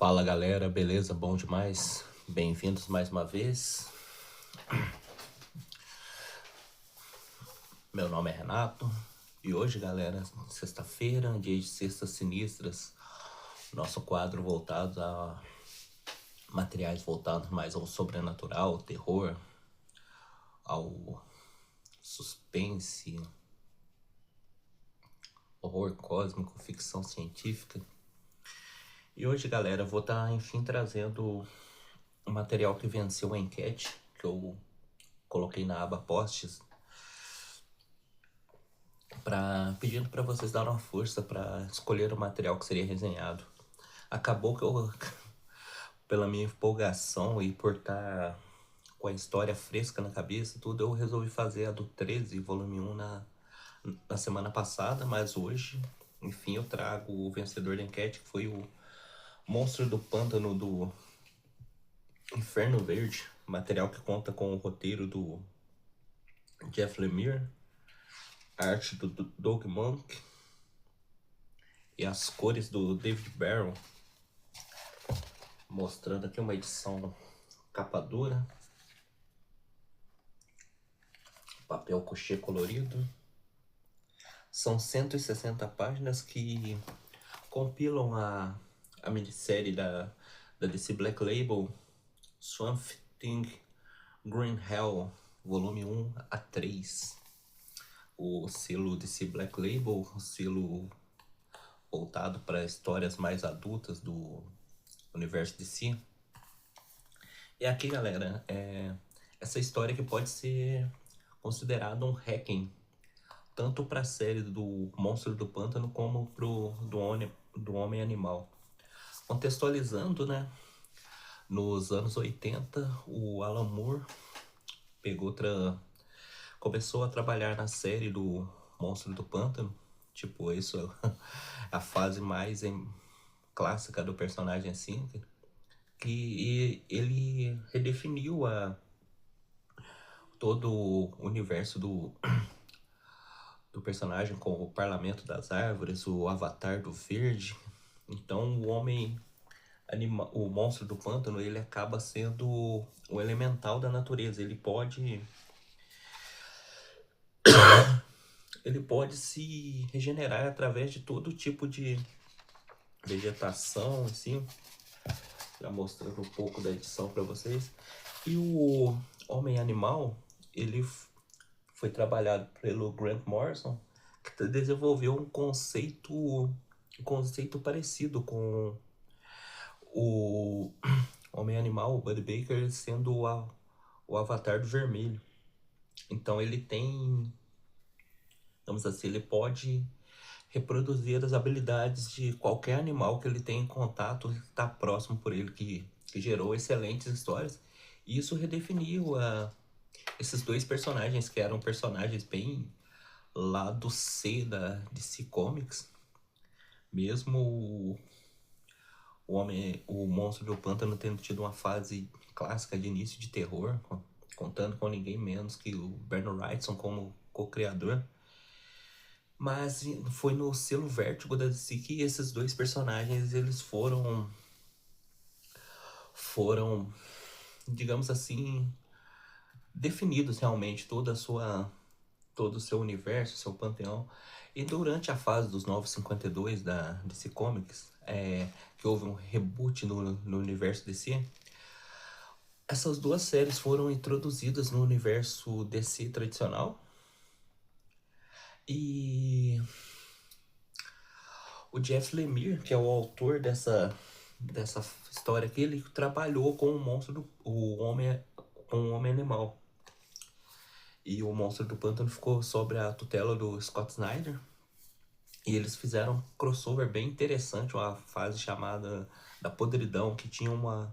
Fala galera, beleza? Bom demais? Bem-vindos mais uma vez. Meu nome é Renato e hoje, galera, sexta-feira, dia de Sextas Sinistras, nosso quadro voltado a materiais voltados mais ao sobrenatural, ao terror, ao suspense, horror cósmico, ficção científica. E hoje, galera, eu vou estar, enfim, trazendo um material que venceu a enquete, que eu coloquei na aba posts, pedindo para vocês darem uma força para escolher o material que seria resenhado. Acabou que eu, pela minha empolgação e por estar com a história fresca na cabeça, tudo, eu resolvi fazer a do 13, volume 1, na semana passada, mas hoje, enfim, eu trago o vencedor da enquete, que foi o Monstro do Pântano do Inferno Verde, material que conta com o roteiro do Jeff Lemire, a arte do Doug Monk e as cores do David Barron, mostrando aqui uma edição capa dura, papel couché colorido. São 160 páginas que compilam a minissérie da DC Black Label, Swamp Thing Green Hell, volume 1 a 3. O selo DC Black Label, o selo voltado para histórias mais adultas do universo DC. E aqui, galera, essa história que pode ser considerada um hacking, tanto para a série do Monstro do Pântano como do Homem Animal. Contextualizando, né? Nos anos 80, o Alan Moore começou a trabalhar na série do Monstro do Pântano. Tipo, isso é a fase mais clássica do personagem assim, que ele redefiniu todo o universo do personagem, com o Parlamento das Árvores, o Avatar do Verde. Então o Monstro do Pântano, ele acaba sendo o elemental da natureza. Ele pode se regenerar através de todo tipo de vegetação, assim. Já mostrando um pouco da edição para vocês. E o Homem Animal, ele foi trabalhado pelo Grant Morrison, que desenvolveu um conceito parecido com o Homem Animal, o Buddy Baker, sendo o Avatar do Vermelho. Então ele tem, vamos assim, ele pode reproduzir as habilidades de qualquer animal que ele tem em contato, que está próximo por ele, que gerou excelentes histórias. E isso redefiniu esses dois personagens, que eram personagens bem lado C da DC Comics. Mesmo o Monstro do Pântano tendo tido uma fase clássica de início de terror, contando com ninguém menos que o Bernie Wrightson como co-criador. Mas foi no selo Vértigo da DC que esses dois personagens, eles foram, digamos assim, definidos realmente, todo o seu universo, seu panteão. E durante a fase dos Novos 52 da DC Comics, que houve um reboot no universo DC, essas duas séries foram introduzidas no universo DC tradicional. E o Jeff Lemire, que é o autor dessa história aqui, ele trabalhou com o Homem Animal. E o Monstro do Pântano ficou sob a tutela do Scott Snyder. E eles fizeram um crossover bem interessante, uma fase chamada da Podridão, que tinha um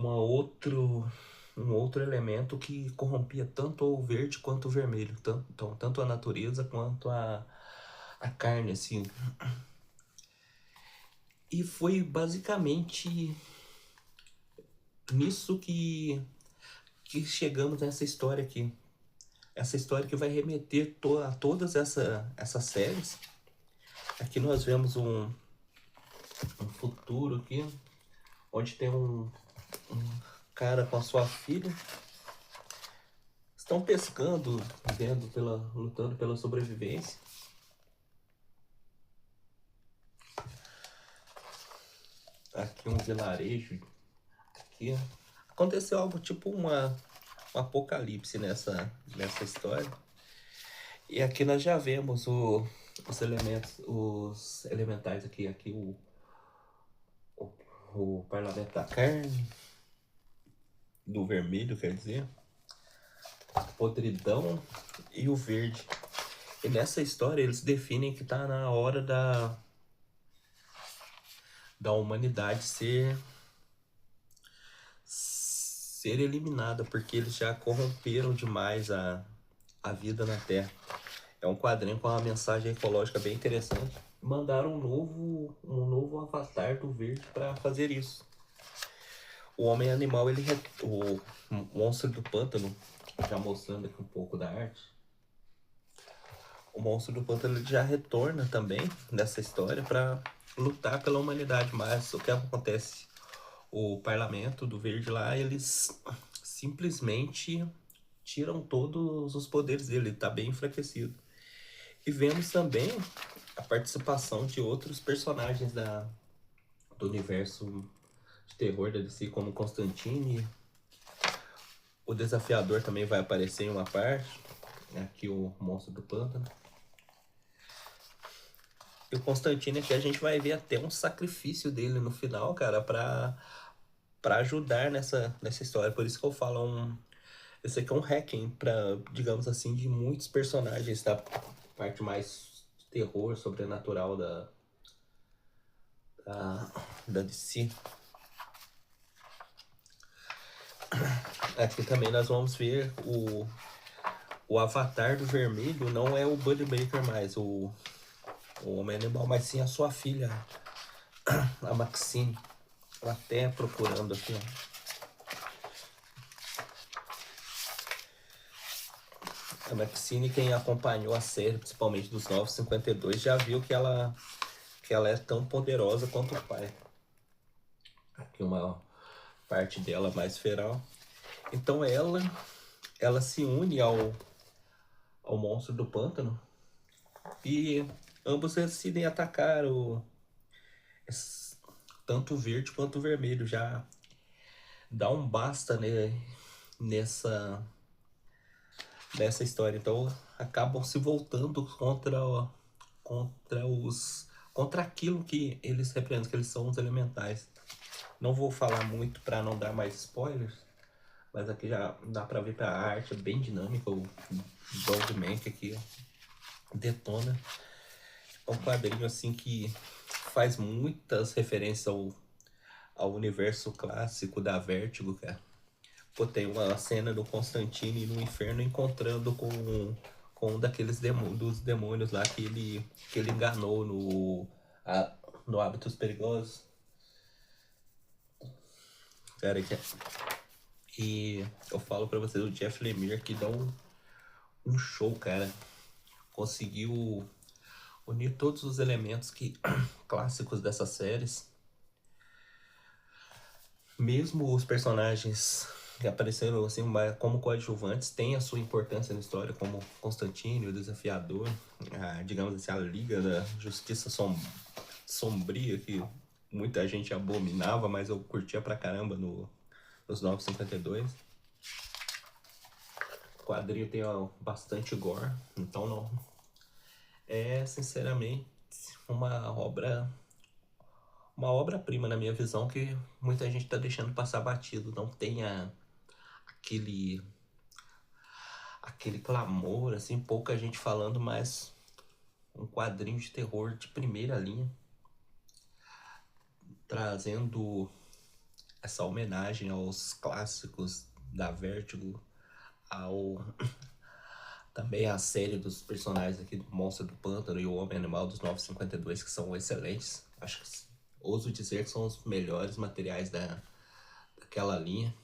outro elemento que corrompia tanto o verde quanto o vermelho, tanto a natureza quanto a carne, assim. E foi basicamente nisso que chegamos nessa história aqui. Essa história que vai remeter a todas essas séries. Aqui nós vemos um futuro aqui. onde tem um cara com a sua filha. Estão pescando, lutando pela sobrevivência. Aqui um vilarejo. Aqui aconteceu algo tipo um apocalipse nessa história. E aqui nós já vemos os elementais aqui. Aqui o parlamento da carne, do vermelho, quer dizer, podridão e o verde. E nessa história eles definem que tá na hora da humanidade ser eliminada, porque eles já corromperam demais a vida na Terra. É um quadrinho com uma mensagem ecológica bem interessante. Mandaram um novo avatar do verde para fazer isso. O homem animal, o monstro do pântano, já mostrando aqui um pouco da arte. O monstro do pântano ele já retorna também nessa história para lutar pela humanidade. Mas o que acontece? O parlamento do verde lá, eles simplesmente tiram todos os poderes dele. Ele tá bem enfraquecido. E vemos também a participação de outros personagens do universo de terror da DC, como Constantine. O Desafiador também vai aparecer em uma parte. Aqui o Monstro do Pântano. E o Constantine aqui a gente vai ver até um sacrifício dele no final, cara, pra ajudar nessa história. Por isso que eu falo, esse aqui é um hacking pra, digamos assim, de muitos personagens da parte mais de terror, sobrenatural da DC. Aqui também nós vamos ver o avatar do vermelho. Não é o Buddy Baker mais, o Homem Animal, mas sim a sua filha, a Maxine. Ela até procurando aqui, ó. A Maxine, quem acompanhou a série, principalmente dos 952, já viu que ela é tão poderosa quanto o pai. Aqui uma parte dela mais feral. Então ela se une ao monstro do pântano e ambos decidem atacar tanto o verde quanto o vermelho. Já dá um basta, né, nessa história. Então acabam se voltando contra aquilo que eles representam, que eles são os elementais. Não vou falar muito para não dar mais spoilers, mas aqui já dá para ver que a arte é bem dinâmica. O desenvolvimento aqui detona. É um quadrinho assim que faz muitas referências ao universo clássico da Vertigo, cara. Pô, tem uma cena do Constantine no inferno encontrando com um daqueles dos demônios lá que ele enganou no Hábitos Perigosos. Cara, e eu falo pra vocês, o Jeff Lemire que dá um show, cara. Conseguiu unir todos os elementos clássicos dessas séries. Mesmo os personagens que apareceram assim como coadjuvantes têm a sua importância na história, como Constantine, o Desafiador, digamos assim, a Liga da Justiça Sombria, que muita gente abominava, mas eu curtia pra caramba nos 952. O quadrinho tem bastante gore, então não é sinceramente uma obra-prima na minha visão, que muita gente tá deixando passar batido. Não tem aquele clamor, assim, pouca gente falando, mas um quadrinho de terror de primeira linha, trazendo essa homenagem aos clássicos da Vertigo, também a série dos personagens aqui do Monstro do Pântano e o Homem Animal dos 952, que são excelentes. Acho que ouso dizer que são os melhores materiais daquela linha.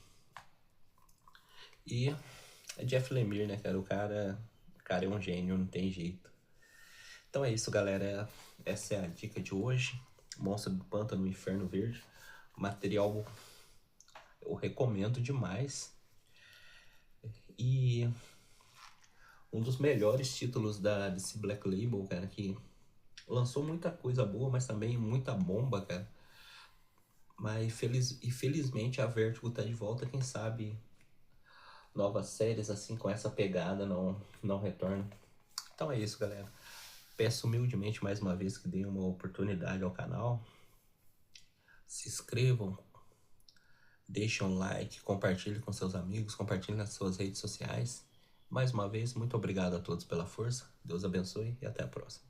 E é Jeff Lemire, né, cara? O cara é um gênio, não tem jeito. Então é isso, galera. Essa é a dica de hoje. Monstro do Pântano, Inferno Verde. material eu recomendo demais. E um dos melhores títulos da DC Black Label, cara, que lançou muita coisa boa, mas também muita bomba, cara. Mas felizmente a Vertigo tá de volta, quem sabe novas séries assim com essa pegada não retornam. Então é isso, galera. Peço humildemente mais uma vez que deem uma oportunidade ao canal. Se inscrevam, deixem um like, compartilhem com seus amigos, compartilhem nas suas redes sociais. Mais uma vez, muito obrigado a todos pela força. Deus abençoe e até a próxima.